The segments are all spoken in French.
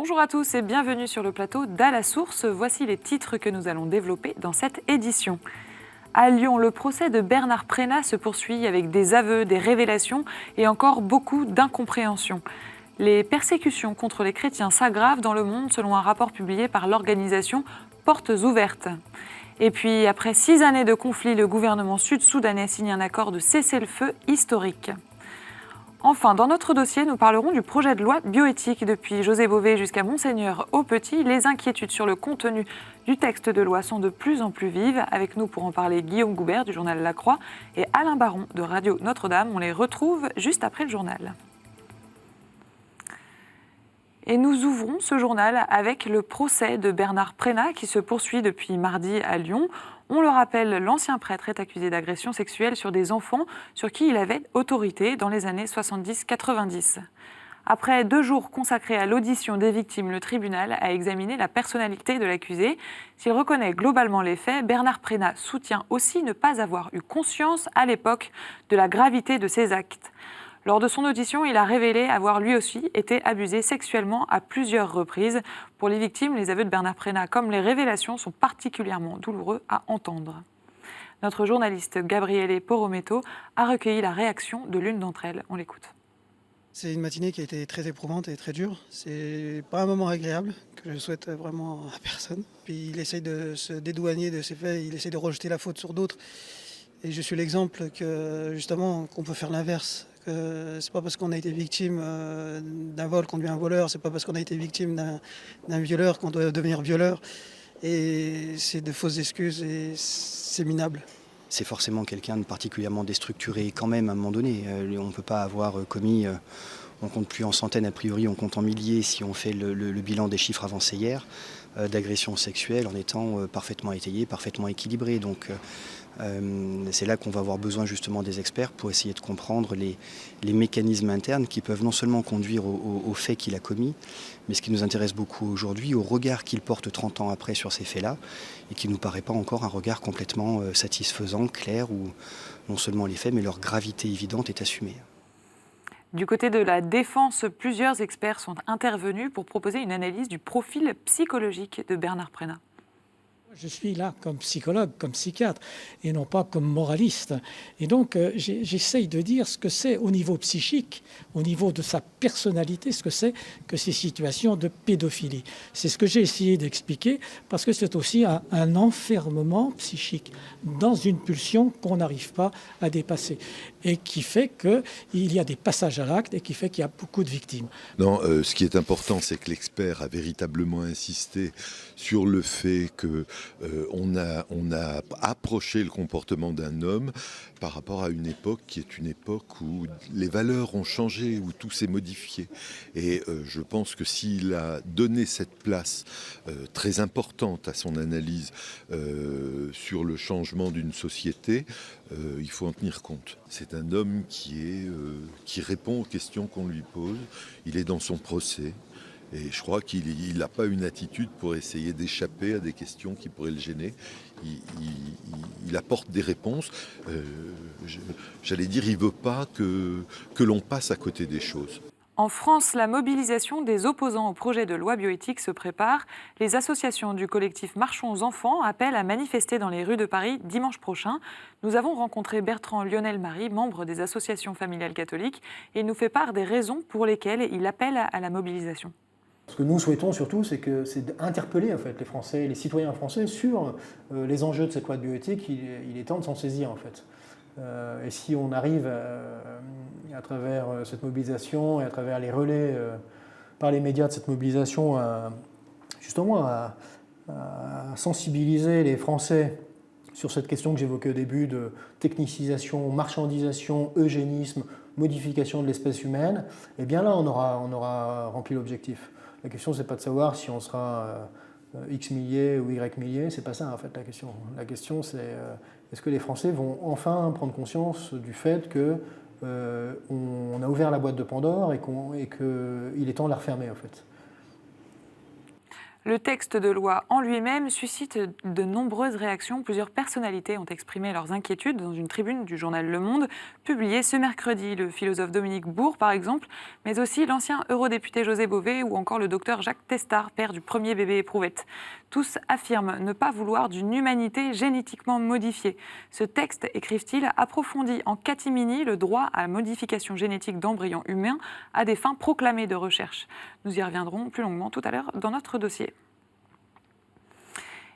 Bonjour à tous et bienvenue sur le plateau d'À la source. Voici les titres que nous allons développer dans cette édition. À Lyon, le procès de Bernard Prénat se poursuit avec des aveux, des révélations et encore beaucoup d'incompréhension. Les persécutions contre les chrétiens s'aggravent dans le monde selon un rapport publié par l'organisation Portes Ouvertes. Et puis, après 6 années de conflit, le gouvernement sud-soudanais signe un accord de cessez-le-feu historique. Enfin, dans notre dossier, nous parlerons du projet de loi bioéthique. Depuis José Bové jusqu'à Monseigneur Aupetit, les inquiétudes sur le contenu du texte de loi sont de plus en plus vives. Avec nous pour en parler, Guillaume Goubert du journal La Croix et Alain Baron de Radio Notre-Dame. On les retrouve juste après le journal. Et nous ouvrons ce journal avec le procès de Bernard Prénat qui se poursuit depuis mardi à Lyon. On le rappelle, l'ancien prêtre est accusé d'agression sexuelle sur des enfants sur qui il avait autorité dans les années 70-90. Après 2 jours consacrés à l'audition des victimes, le tribunal a examiné la personnalité de l'accusé. S'il reconnaît globalement les faits, Bernard Prénat soutient aussi ne pas avoir eu conscience à l'époque de la gravité de ses actes. Lors de son audition, il a révélé avoir lui aussi été abusé sexuellement à plusieurs reprises. Pour les victimes, les aveux de Bernard Prénat comme les révélations sont particulièrement douloureux à entendre. Notre journaliste Gabriele Porometto a recueilli la réaction de l'une d'entre elles. On l'écoute. C'est une matinée qui a été très éprouvante et très dure. C'est pas un moment agréable que je souhaite vraiment à personne. Puis il essaye de se dédouaner de ses faits, il essaye de rejeter la faute sur d'autres. Et je suis l'exemple que justement qu'on peut faire l'inverse. C'est pas parce qu'on a été victime d'un vol qu'on devient un voleur, c'est pas parce qu'on a été victime d'un violeur qu'on doit devenir violeur. Et c'est de fausses excuses et c'est minable. C'est forcément quelqu'un de particulièrement déstructuré quand même à un moment donné. On ne peut pas avoir commis, on compte plus en centaines a priori, on compte en milliers si on fait le bilan des chiffres avancés hier, d'agressions sexuelles en étant parfaitement étayé, parfaitement équilibré. Donc c'est là qu'on va avoir besoin justement des experts pour essayer de comprendre les mécanismes internes qui peuvent non seulement conduire aux faits qu'il a commis, mais ce qui nous intéresse beaucoup aujourd'hui, au regard qu'il porte 30 ans après sur ces faits-là, et qui ne nous paraît pas encore un regard complètement satisfaisant, clair, où non seulement les faits, mais leur gravité évidente est assumée. Du côté de la défense, plusieurs experts sont intervenus pour proposer une analyse du profil psychologique de Bernard Prénat. Je suis là comme psychologue, comme psychiatre, et non pas comme moraliste. Et donc, j'essaye de dire ce que c'est au niveau psychique, au niveau de sa personnalité, ce que c'est que ces situations de pédophilie. C'est ce que j'ai essayé d'expliquer, parce que c'est aussi un enfermement psychique dans une pulsion qu'on n'arrive pas à dépasser, et qui fait qu'il y a des passages à l'acte, et qui fait qu'il y a beaucoup de victimes. Non, ce qui est important, c'est que l'expert a véritablement insisté sur le fait que on a approché le comportement d'un homme par rapport à une époque qui est une époque où les valeurs ont changé, où tout s'est modifié. Et je pense que s'il a donné cette place très importante à son analyse sur le changement d'une société, il faut en tenir compte. C'est un homme qui répond aux questions qu'on lui pose. Il est dans son procès. Et je crois qu'il n'a pas une attitude pour essayer d'échapper à des questions qui pourraient le gêner. Il apporte des réponses. J'allais dire, il ne veut pas que l'on passe à côté des choses. En France, la mobilisation des opposants au projet de loi bioéthique se prépare. Les associations du collectif Marchons Enfants appellent à manifester dans les rues de Paris dimanche prochain. Nous avons rencontré Bertrand Lionel-Marie, membre des associations familiales catholiques, et il nous fait part des raisons pour lesquelles il appelle à la mobilisation. Ce que nous souhaitons surtout, c'est d'interpeller en fait, les Français, les citoyens français sur les enjeux de cette loi de bioéthique. Il est temps de s'en saisir en fait. Et si on arrive à travers cette mobilisation et à travers les relais par les médias de cette mobilisation, justement à sensibiliser les Français sur cette question que j'évoquais au début de technicisation, marchandisation, eugénisme, modification de l'espèce humaine, eh bien là on aura rempli l'objectif. La question, c'est pas de savoir si on sera X milliers ou Y milliers, c'est pas ça en fait la question. La question, c'est est-ce que les Français vont enfin prendre conscience du fait qu'on a ouvert la boîte de Pandore et qu'il est temps de la refermer en fait. Le texte de loi en lui-même suscite de nombreuses réactions. Plusieurs personnalités ont exprimé leurs inquiétudes dans une tribune du journal Le Monde, publiée ce mercredi. Le philosophe Dominique Bourg, par exemple, mais aussi l'ancien eurodéputé José Bové ou encore le docteur Jacques Testard, père du premier bébé éprouvette. Tous affirment ne pas vouloir d'une humanité génétiquement modifiée. Ce texte, écrivent-ils, approfondit en catimini le droit à la modification génétique d'embryons humains à des fins proclamées de recherche. Nous y reviendrons plus longuement tout à l'heure dans notre dossier.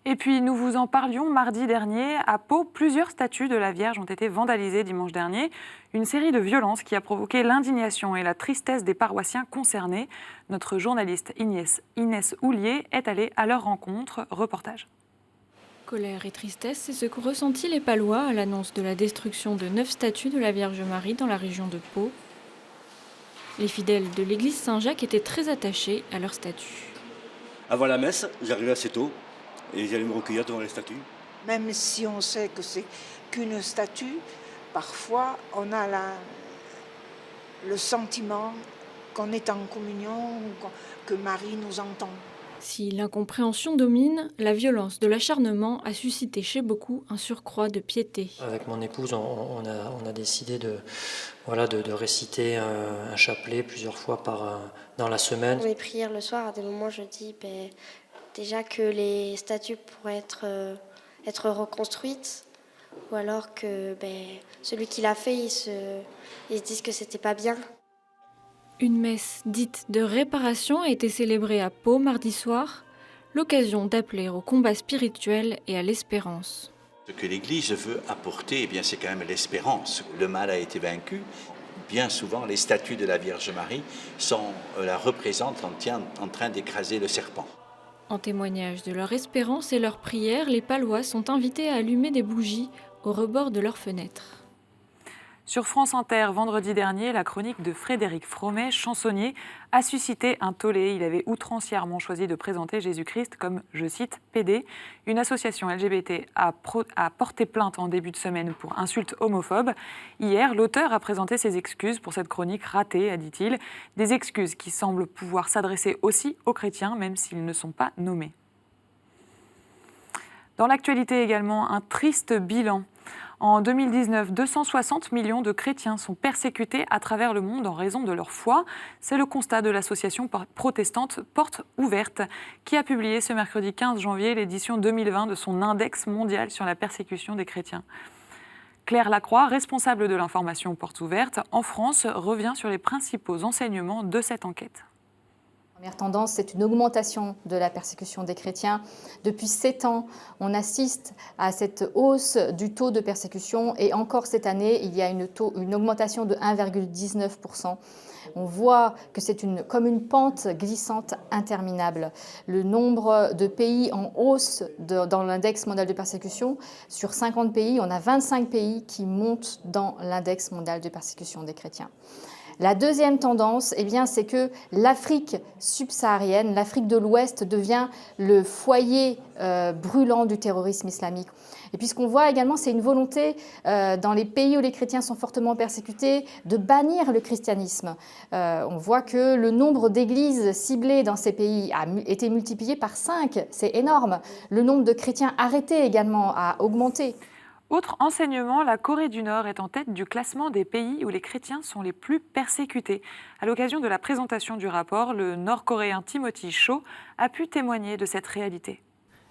Et puis, nous vous en parlions mardi dernier. À Pau, plusieurs statues de la Vierge ont été vandalisées dimanche dernier. Une série de violences qui a provoqué l'indignation et la tristesse des paroissiens concernés. Notre journaliste Inès Houlier est allée à leur rencontre. Reportage. Colère et tristesse, c'est ce qu'ont ressenti les Palois à l'annonce de la destruction de 9 statues de la Vierge Marie dans la région de Pau. Les fidèles de l'église Saint-Jacques étaient très attachés à leurs statues. Avant la messe, j'arrivais assez tôt et j'allais me recueillir devant les statues. Même si on sait que c'est qu'une statue, parfois on a le sentiment qu'on est en communion ou que Marie nous entend. Si l'incompréhension domine, la violence de l'acharnement a suscité chez beaucoup un surcroît de piété. Avec mon épouse, on a décidé de réciter un chapelet plusieurs fois dans la semaine. Dans mes prières le soir, à des moments, je dis déjà que les statues pourraient être reconstruites, ou alors que celui qui l'a fait, il se dise que c'était pas bien. Une messe dite de réparation a été célébrée à Pau mardi soir, l'occasion d'appeler au combat spirituel et à l'espérance. Ce que l'Église veut apporter, c'est quand même l'espérance. Le mal a été vaincu. Bien souvent, les statues de la Vierge Marie la représentent en train d'écraser le serpent. En témoignage de leur espérance et leur prière, les Palois sont invités à allumer des bougies au rebord de leurs fenêtres. Sur France Inter, vendredi dernier, la chronique de Frédéric Fromet, chansonnier, a suscité un tollé. Il avait outrancièrement choisi de présenter Jésus-Christ comme, je cite, PD. Une association LGBT a porté plainte en début de semaine pour insultes homophobes. Hier, l'auteur a présenté ses excuses pour cette chronique ratée, a dit-il. Des excuses qui semblent pouvoir s'adresser aussi aux chrétiens, même s'ils ne sont pas nommés. Dans l'actualité également, un triste bilan. En 2019, 260 millions de chrétiens sont persécutés à travers le monde en raison de leur foi. C'est le constat de l'association protestante Porte Ouverte, qui a publié ce mercredi 15 janvier l'édition 2020 de son index mondial sur la persécution des chrétiens. Claire Lacroix, responsable de l'information Porte Ouverte en France, revient sur les principaux enseignements de cette enquête. La première tendance, c'est une augmentation de la persécution des chrétiens. Depuis 7 ans, on assiste à cette hausse du taux de persécution et encore cette année, il y a une augmentation de 1,19%. On voit que c'est comme une pente glissante interminable. Le nombre de pays en hausse dans l'index mondial de persécution, sur 50 pays, on a 25 pays qui montent dans l'index mondial de persécution des chrétiens. La deuxième tendance, c'est que l'Afrique subsaharienne, l'Afrique de l'Ouest devient le foyer brûlant du terrorisme islamique. Et puis ce qu'on voit également, c'est une volonté dans les pays où les chrétiens sont fortement persécutés de bannir le christianisme. On voit que le nombre d'églises ciblées dans ces pays a été multiplié par 5, c'est énorme. Le nombre de chrétiens arrêtés également a augmenté. Autre enseignement, la Corée du Nord est en tête du classement des pays où les chrétiens sont les plus persécutés. À l'occasion de la présentation du rapport, le Nord-Coréen Timothy Cho a pu témoigner de cette réalité.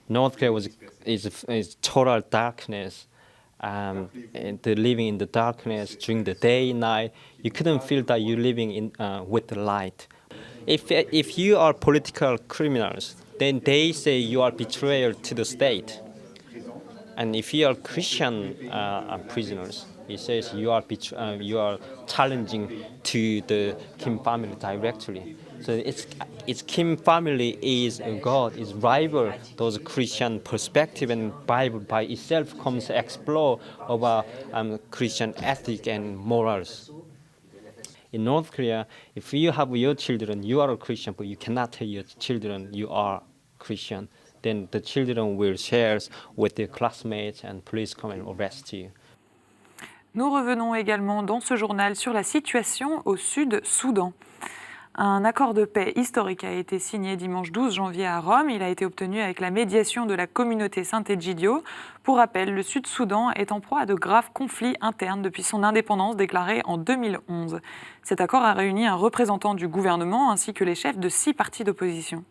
North Korea is total darkness, and living in the darkness during the day, night. You couldn't feel that you're living with the light. If you are political criminals, then they say you are betrayal to the state. And if you are Christian prisoners, he says you are challenging to the Kim family directly. So it's Kim family is God, is rival those Christian perspective, and Bible by itself comes to explore about Christian ethic and morals. In North Korea, if you have your children, you are a Christian, but you cannot tell your children you are Christian. Then the children will share with their classmates and police come and arrest you. Nous revenons également dans ce journal sur la situation au Sud-Soudan. Un accord de paix historique a été signé dimanche 12 janvier à Rome. Il a été obtenu avec la médiation de la communauté Sant'Egidio. Pour rappel, le Sud-Soudan est en proie à de graves conflits internes depuis son indépendance déclarée en 2011. Cet accord a réuni un représentant du gouvernement ainsi que les chefs de 6 partis d'opposition.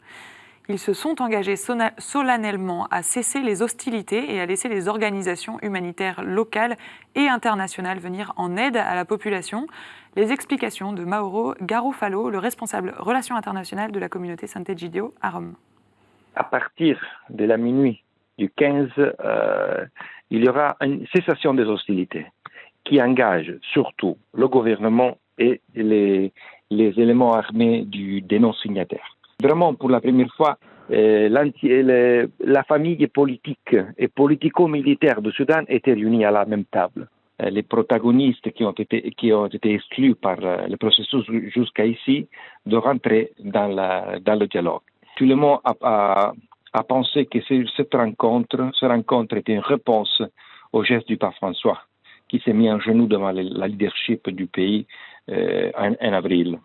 Ils se sont engagés solennellement à cesser les hostilités et à laisser les organisations humanitaires locales et internationales venir en aide à la population. Les explications de Mauro Garofalo, le responsable relations internationales de la communauté Sant'Egidio à Rome. À partir de la minuit du 15, il y aura une cessation des hostilités qui engage surtout le gouvernement et les éléments armés des non-signataires. Vraiment, pour la première fois, la famille politique et politico-militaire du Soudan étaient réunie à la même table. Les protagonistes qui ont été exclus par le processus jusqu'à ici, de rentrer dans le dialogue. Tout le monde a pensé que cette rencontre était une réponse au geste du pape François, qui s'est mis en genoux devant la leadership du pays en avril.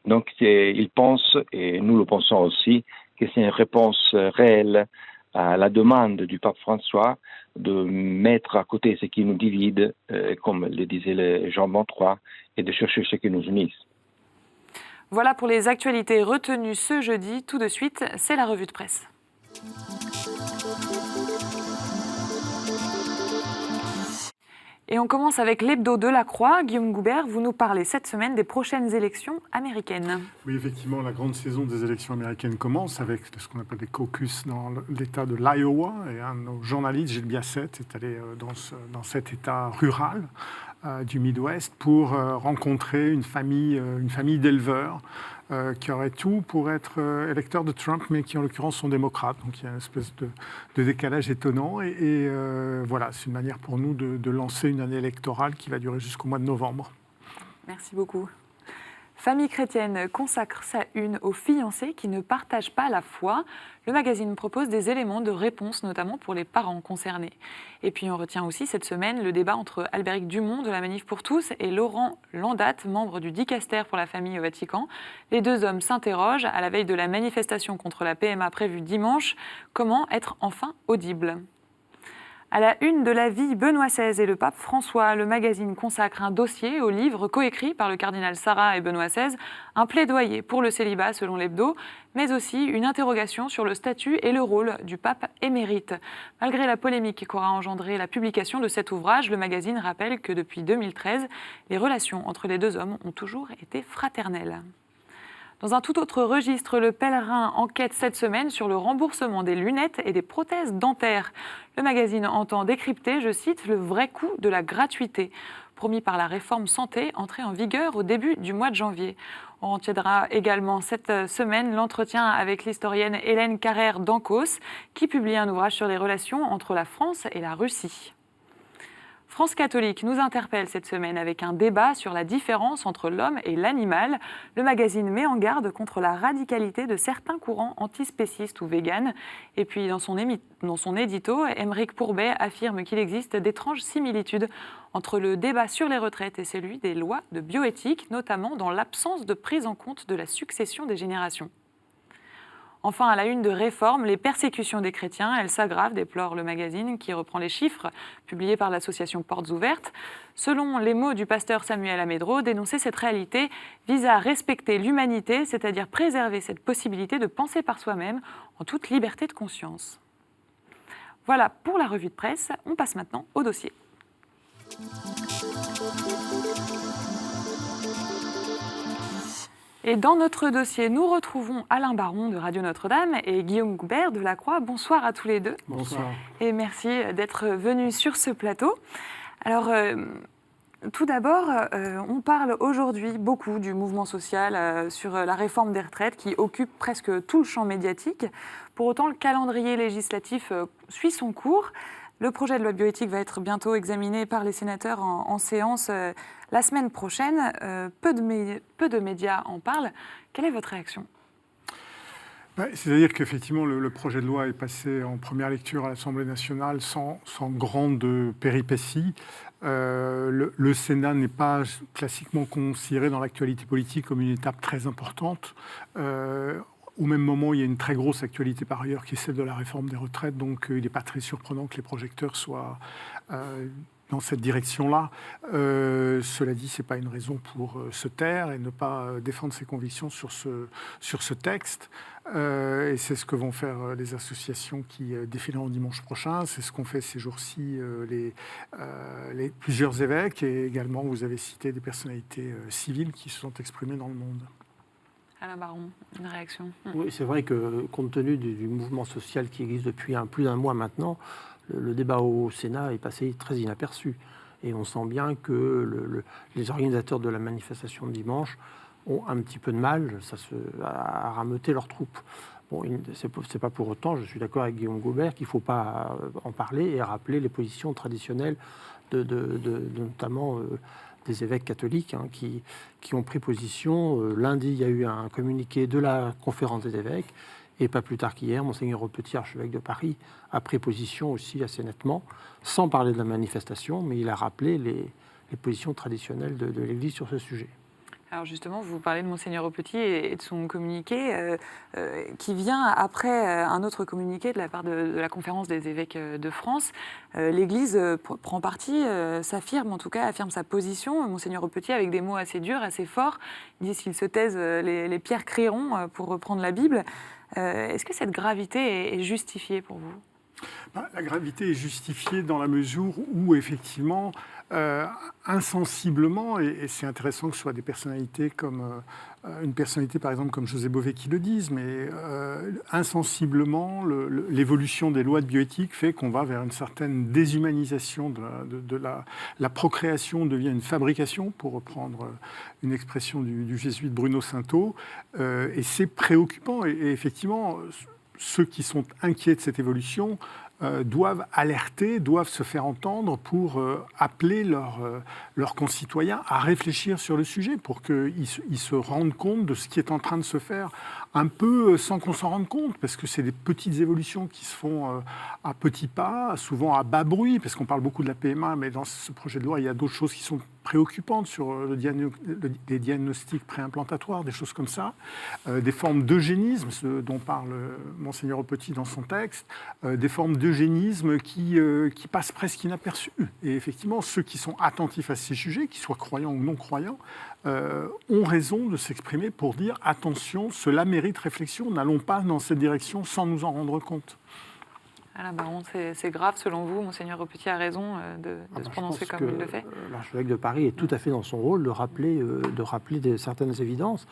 Donc, ils pensent, et nous le pensons aussi, que c'est une réponse réelle à la demande du pape François de mettre à côté ce qui nous divise, comme le disait Jean XXIII, et de chercher ce qui nous unisse. Voilà pour les actualités retenues ce jeudi. Tout de suite, c'est la revue de presse. Et on commence avec l'hebdo de la Croix. Guillaume Goubert, vous nous parlez cette semaine des prochaines élections américaines. Oui, effectivement, la grande saison des élections américaines commence avec ce qu'on appelle des caucus dans l'État de l'Iowa. Et un de nos journalistes, Gilles Biassette, est allé dans cet État rural du Midwest pour rencontrer une famille d'éleveurs qui auraient tout pour être électeurs de Trump, mais qui en l'occurrence sont démocrates. Donc il y a une espèce de décalage étonnant. Et voilà, c'est une manière pour nous de lancer une année électorale qui va durer jusqu'au mois de novembre. Merci beaucoup. Famille chrétienne consacre sa une aux fiancés qui ne partagent pas la foi. Le magazine propose des éléments de réponse, notamment pour les parents concernés. Et puis on retient aussi cette semaine le débat entre Albéric Dumont de la Manif pour tous et Laurent Landat, membre du Dicaster pour la famille au Vatican. Les deux hommes s'interrogent à la veille de la manifestation contre la PMA prévue dimanche. Comment être enfin audible ? À la une de la vie, Benoît XVI et le pape François, le magazine consacre un dossier au livre coécrit par le cardinal Sarah et Benoît XVI, un plaidoyer pour le célibat selon l'hebdo, mais aussi une interrogation sur le statut et le rôle du pape émérite. Malgré la polémique qu'aura engendré la publication de cet ouvrage, le magazine rappelle que depuis 2013, les relations entre les deux hommes ont toujours été fraternelles. Dans un tout autre registre, le Pèlerin enquête cette semaine sur le remboursement des lunettes et des prothèses dentaires. Le magazine entend décrypter, je cite, le vrai coût de la gratuité, promis par la réforme santé entrée en vigueur au début du mois de janvier. On retiendra également cette semaine l'entretien avec l'historienne Hélène Carrère d'Ancos, qui publie un ouvrage sur les relations entre la France et la Russie. France catholique nous interpelle cette semaine avec un débat sur la différence entre l'homme et l'animal. Le magazine met en garde contre la radicalité de certains courants antispécistes ou véganes. Et puis dans son édito, Aymeric Pourbet affirme qu'il existe d'étranges similitudes entre le débat sur les retraites et celui des lois de bioéthique, notamment dans l'absence de prise en compte de la succession des générations. Enfin, à la une de Réforme, les persécutions des chrétiens, elles s'aggravent, déplore le magazine qui reprend les chiffres publiés par l'association Portes Ouvertes. Selon les mots du pasteur Samuel Amédro, dénoncer cette réalité vise à respecter l'humanité, c'est-à-dire préserver cette possibilité de penser par soi-même en toute liberté de conscience. Voilà pour la revue de presse. On passe maintenant au dossier. Et dans notre dossier, nous retrouvons Alain Baron de Radio Notre-Dame et Guillaume Goubert de La Croix. Bonsoir à tous les deux. Bonsoir. Et merci d'être venus sur ce plateau. Alors, tout d'abord, on parle aujourd'hui beaucoup du mouvement social sur la réforme des retraites qui occupe presque tout le champ médiatique. Pour autant, le calendrier législatif suit son cours. Le projet de loi bioéthique va être bientôt examiné par les sénateurs en séance la semaine prochaine. Peu de médias en parlent. Quelle est votre réaction ? C'est-à-dire qu'effectivement, le projet de loi est passé en première lecture à l'Assemblée nationale sans grande péripétie. Le Sénat n'est pas classiquement considéré dans l'actualité politique comme une étape très importante. Au même moment, il y a une très grosse actualité par ailleurs qui est celle de la réforme des retraites, donc il n'est pas très surprenant que les projecteurs soient dans cette direction-là. Cela dit, ce n'est pas une raison pour se taire et ne pas défendre ses convictions sur ce texte. Et c'est ce que vont faire les associations qui défileront dimanche prochain. C'est ce qu'ont fait ces jours-ci les plusieurs évêques, et également, vous avez cité des personnalités civiles qui se sont exprimées dans le monde. Alain Baron, une réaction? Oui, c'est vrai que compte tenu du mouvement social qui existe depuis plus d'un mois maintenant, le débat au Sénat est passé très inaperçu. Et on sent bien que les organisateurs de la manifestation de dimanche ont un petit peu de mal à rameuter leurs troupes. Bon, c'est pas pour autant, je suis d'accord avec Guillaume Gaubert, qu'il ne faut pas en parler et rappeler les positions traditionnelles notamment des évêques catholiques qui ont pris position. Lundi, il y a eu un communiqué de la conférence des évêques, et pas plus tard qu'hier, Monseigneur Aupetit, archevêque de Paris, a pris position aussi assez nettement, sans parler de la manifestation, mais il a rappelé les positions traditionnelles de l'Église sur ce sujet. Alors justement, vous parlez de Monseigneur Aupetit et de son communiqué qui vient après un autre communiqué de la part de la conférence des évêques de France. L'Église prend parti, s'affirme en tout cas, affirme sa position. Monseigneur Aupetit, avec des mots assez durs, assez forts, il dit « s'ils se taisent, les pierres crieront », pour reprendre la Bible. Est-ce que cette gravité est justifiée pour vous ? La gravité est justifiée dans la mesure où, effectivement, insensiblement, et c'est intéressant que ce soit des personnalités comme une personnalité, par exemple, comme José Bové qui le disent, mais insensiblement, l'évolution des lois de bioéthique fait qu'on va vers une certaine déshumanisation de la procréation devient une fabrication, pour reprendre une expression du jésuite Bruno Sainteau, et c'est préoccupant. Et effectivement, ceux qui sont inquiets de cette évolution doivent alerter, doivent se faire entendre pour appeler leurs concitoyens à réfléchir sur le sujet, pour qu'ils se rendent compte de ce qui est en train de se faire, un peu sans qu'on s'en rende compte, parce que c'est des petites évolutions qui se font à petits pas, souvent à bas bruit, parce qu'on parle beaucoup de la PMA, mais dans ce projet de loi, il y a d'autres choses qui sont préoccupantes sur les diagnostics préimplantatoires, des choses comme ça, des formes d'eugénisme, ce dont parle Monseigneur Aupetit dans son texte, des formes d'eugénisme qui passent presque inaperçues. Et effectivement, ceux qui sont attentifs à ces sujets, qu'ils soient croyants ou non croyants, ont raison de s'exprimer pour dire « attention, cela mérite réflexion, n'allons pas dans cette direction sans nous en rendre compte ». Alain Baron, c'est grave selon vous? Monseigneur Aupetit a raison de se prononcer comme il le fait? L'archevêque de Paris est tout à fait dans son rôle de rappeler certaines évidences.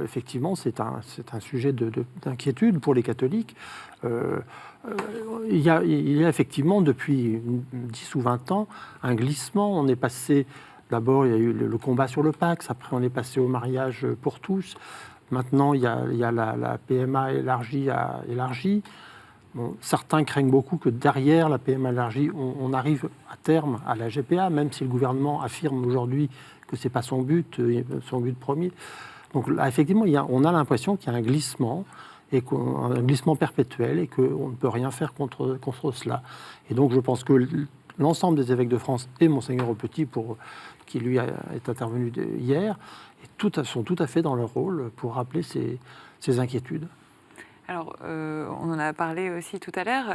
Effectivement, c'est un sujet d'inquiétude pour les catholiques. Il y a effectivement, depuis 10 ou 20 ans, un glissement. On est passé, d'abord, il y a eu le combat sur le Pacs, après on est passé au mariage pour tous. Maintenant, il y a la PMA élargie. Bon, certains craignent beaucoup que derrière la PMA élargie, on arrive à terme à la GPA, même si le gouvernement affirme aujourd'hui que ce n'est pas son but premier. Donc là, effectivement, on a l'impression qu'il y a un glissement, un glissement perpétuel, et qu'on ne peut rien faire contre cela. Et donc je pense que l'ensemble des évêques de France et Monseigneur Aupetit, qui lui est intervenu hier, sont tout à fait dans leur rôle pour rappeler ces inquiétudes. Alors, on en a parlé aussi tout à l'heure.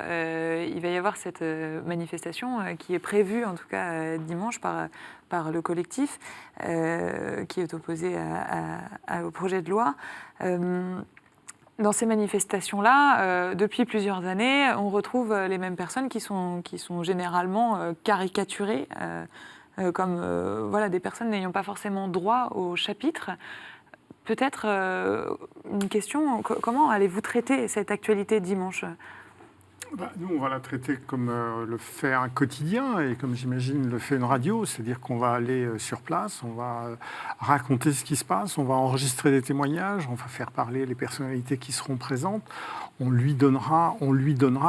Il va y avoir cette manifestation qui est prévue, en tout cas dimanche, par le collectif qui est opposé au projet de loi. Dans ces manifestations-là, depuis plusieurs années, on retrouve les mêmes personnes qui sont généralement caricaturées comme des personnes n'ayant pas forcément droit au chapitre. Peut-être une question, comment allez-vous traiter cette actualité dimanche ? Nous, on va la traiter comme le fait un quotidien et comme j'imagine le fait une radio, c'est-à-dire qu'on va aller sur place, on va raconter ce qui se passe, on va enregistrer des témoignages, on va faire parler les personnalités qui seront présentes, on lui donnera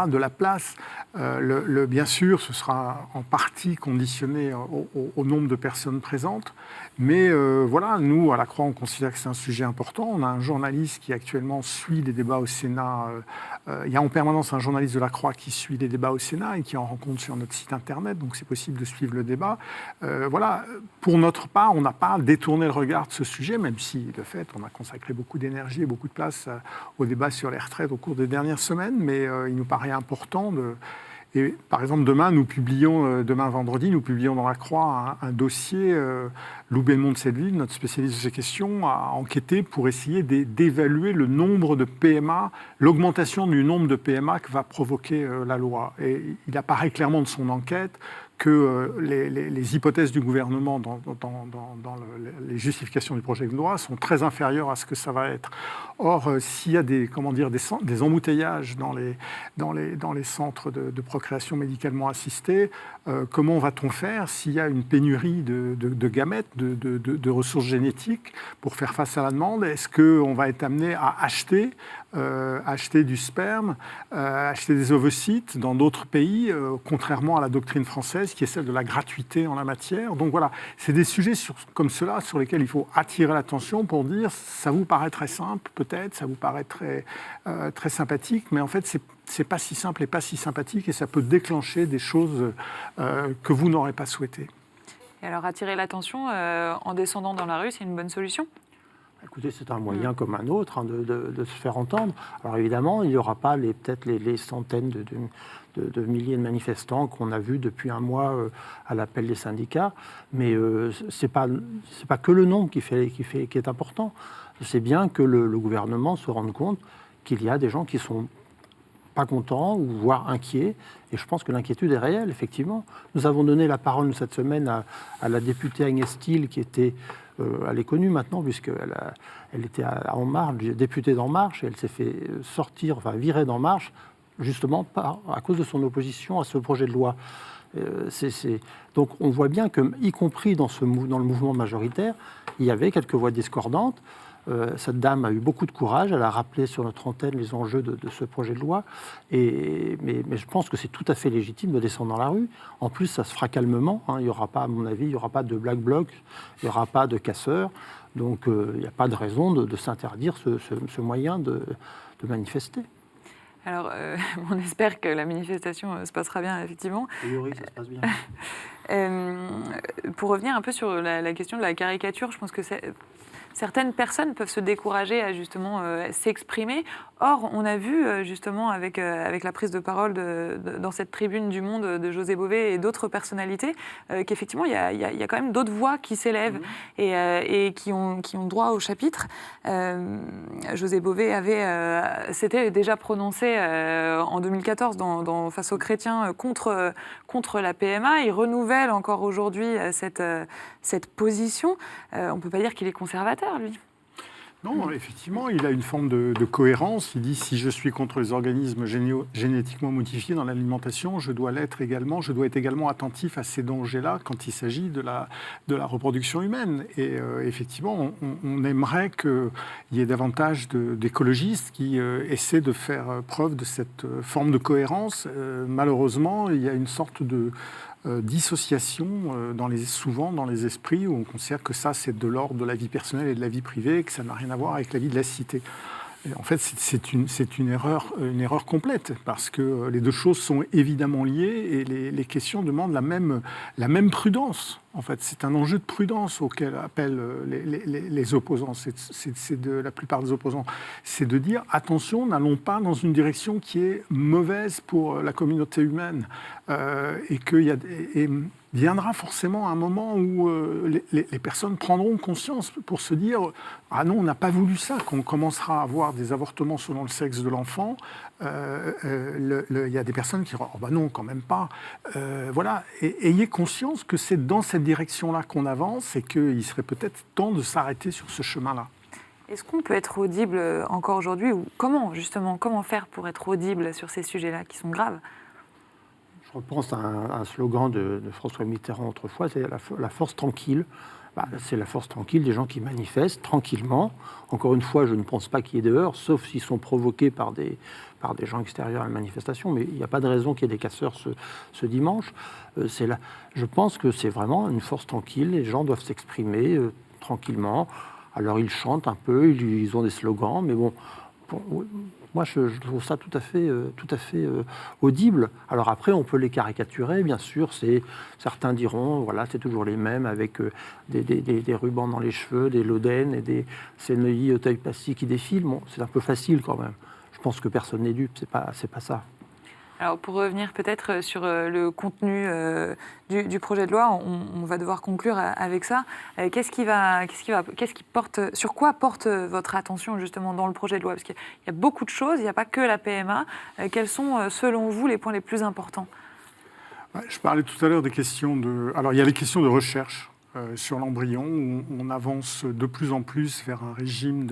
de la place. Bien sûr, ce sera en partie conditionné au nombre de personnes présentes, mais voilà, nous, à la Croix, on considère que c'est un sujet important. On a un journaliste qui actuellement suit les débats au Sénat. Il y a en permanence un journaliste de la Croix qui suit les débats au Sénat et qui en rencontre sur notre site internet, donc c'est possible de suivre le débat. Voilà, pour notre part, on n'a pas détourné le regard de ce sujet, même si, de fait, on a consacré beaucoup d'énergie et beaucoup de place au débat sur les retraites au cours des dernières semaines, mais il nous paraît important de... Et par exemple, demain vendredi, nous publions dans la Croix un dossier. Lou Belmont de Selleville, notre spécialiste de ces questions, a enquêté pour essayer d'évaluer le nombre de PMA, l'augmentation du nombre de PMA que va provoquer la loi. Et il apparaît clairement de son enquête que les hypothèses du gouvernement dans les justifications du projet de loi sont très inférieures à ce que ça va être. Or, s'il y a des embouteillages dans les centres de procréation médicalement assistée, comment va-t-on faire s'il y a une pénurie de gamètes, de ressources génétiques pour faire face à la demande? Est-ce qu'on va être amené à acheter du sperme, acheter des ovocytes dans d'autres pays, contrairement à la doctrine française qui est celle de la gratuité en la matière? Donc voilà, c'est des sujets comme cela sur lesquels il faut attirer l'attention pour dire ça vous paraît très simple peut-être, ça vous paraît très sympathique, mais en fait c'est pas si simple et pas si sympathique et ça peut déclencher des choses que vous n'aurez pas souhaitées. Et alors attirer l'attention en descendant dans la rue, c'est une bonne solution ? Écoutez, c'est un moyen comme un autre de se faire entendre. Alors évidemment, il n'y aura pas peut-être les centaines de milliers de manifestants qu'on a vus depuis un mois à l'appel des syndicats, mais c'est pas que le nombre qui est important. C'est bien que le gouvernement se rende compte qu'il y a des gens qui sont pas contents ou voire inquiets, et je pense que l'inquiétude est réelle, effectivement. Nous avons donné la parole cette semaine à la députée Agnès Steel, qui était, elle est connue maintenant, puisqu'elle était En Marche, députée d'En Marche, et elle s'est fait virer d'En Marche, justement à cause de son opposition à ce projet de loi. Donc on voit bien que, y compris dans le mouvement majoritaire, il y avait quelques voix discordantes. Cette dame a eu beaucoup de courage, elle a rappelé sur notre antenne les enjeux de ce projet de loi, mais je pense que c'est tout à fait légitime de descendre dans la rue. En plus, ça se fera calmement, il n'y aura pas, à mon avis, il n'y aura pas de black bloc, il n'y aura pas de casseurs, donc il n'y a pas de raison de s'interdire ce moyen de manifester. Alors, on espère que la manifestation se passera bien, effectivement. A priori, ça se passe bien. Pour revenir un peu sur la question de la caricature, je pense que certaines personnes peuvent se décourager à justement s'exprimer. Or, on a vu justement avec la prise de parole dans cette tribune du Monde de José Bové et d'autres personnalités qu'effectivement, il y a quand même d'autres voix qui s'élèvent et qui ont droit au chapitre. José Bové s'était déjà prononcé en 2014 face aux chrétiens contre la PMA. Il renouvelle encore aujourd'hui cette position. On ne peut pas dire qu'il est conservateur, lui. Non, effectivement, il a une forme de cohérence. Il dit, si je suis contre les organismes génétiquement modifiés dans l'alimentation, je dois être également attentif à ces dangers-là quand il s'agit de la reproduction humaine. Et effectivement, on aimerait qu'il y ait davantage d'écologistes qui essaient de faire preuve de cette forme de cohérence. Malheureusement, il y a une sorte de dissociation souvent dans les esprits où on considère que ça c'est de l'ordre de la vie personnelle et de la vie privée et que ça n'a rien à voir avec la vie de la cité. Et en fait, c'est une erreur complète parce que les deux choses sont évidemment liées et les questions demandent la même prudence. En fait, c'est un enjeu de prudence auquel appellent les opposants. C'est de la plupart des opposants. C'est de dire attention, n'allons pas dans une direction qui est mauvaise pour la communauté humaine et viendra forcément un moment où les personnes prendront conscience pour se dire ah non, on n'a pas voulu ça, qu'on commencera à avoir des avortements selon le sexe de l'enfant. Il y a des personnes qui diront oh, bah non, quand même pas. Voilà, et ayez conscience que c'est dans cette direction-là qu'on avance et qu'il serait peut-être temps de s'arrêter sur ce chemin-là. Est-ce qu'on peut être audible encore aujourd'hui ou comment faire pour être audible sur ces sujets-là qui sont graves? Je repense à un slogan de François Mitterrand autrefois, c'est la force tranquille. C'est la force tranquille des gens qui manifestent tranquillement. Encore une fois, je ne pense pas qu'il y ait d'heurts, sauf s'ils sont provoqués par des gens extérieurs à la manifestation, mais il n'y a pas de raison qu'il y ait des casseurs ce dimanche. Je pense que c'est vraiment une force tranquille, les gens doivent s'exprimer tranquillement. Alors ils chantent un peu, ils ont des slogans, mais bon, moi je trouve ça tout à fait audible. Alors après, on peut les caricaturer, bien sûr. Certains diront, voilà, c'est toujours les mêmes avec des rubans dans les cheveux, des Loden et des Neuilly Auteuil-Passy qui défilent. Bon, c'est un peu facile quand même. Je pense que personne n'est dupe, c'est pas ça. Alors pour revenir peut-être sur le contenu du projet de loi, on va devoir conclure avec ça. Sur quoi porte votre attention justement dans le projet de loi? Parce qu'il y a beaucoup de choses, il n'y a pas que la PMA. Quels sont selon vous les points les plus importants? Je parlais tout à l'heure des questions Alors il y a les questions de recherche sur l'embryon, où on avance de plus en plus vers un régime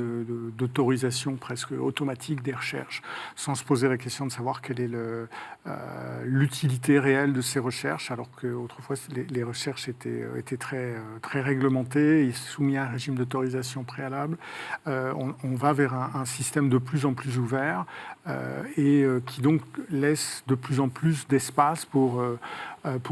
d'autorisation presque automatique des recherches, sans se poser la question de savoir quelle est l'utilité réelle de ces recherches, alors qu'autrefois les recherches étaient très réglementées et soumises à un régime d'autorisation préalable. On va vers un système de plus en plus ouvert et qui donc laisse de plus en plus d'espace pour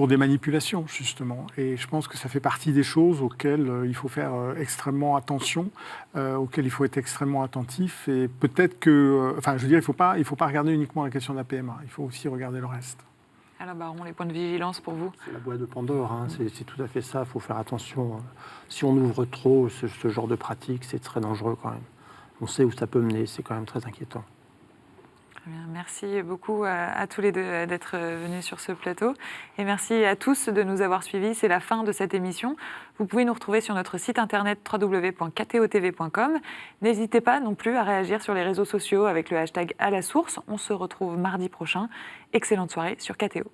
des manipulations, justement. Et je pense que ça fait partie des choses auxquelles il faut faire extrêmement attention, auxquelles il faut être extrêmement attentif. Et peut-être que... Enfin, je veux dire, il faut pas regarder uniquement la question de la PMA, il faut aussi regarder le reste. Alors Baron, les points de vigilance pour vous? C'est la boîte de Pandore, hein. C'est tout à fait ça, il faut faire attention. Si on ouvre trop ce genre de pratique, c'est très dangereux quand même. On sait où ça peut mener, c'est quand même très inquiétant. Très bien. Merci beaucoup à tous les deux d'être venus sur ce plateau. Et merci à tous de nous avoir suivis. C'est la fin de cette émission. Vous pouvez nous retrouver sur notre site internet www.ktotv.com. N'hésitez pas non plus à réagir sur les réseaux sociaux avec le hashtag à la source. On se retrouve mardi prochain. Excellente soirée sur KTO.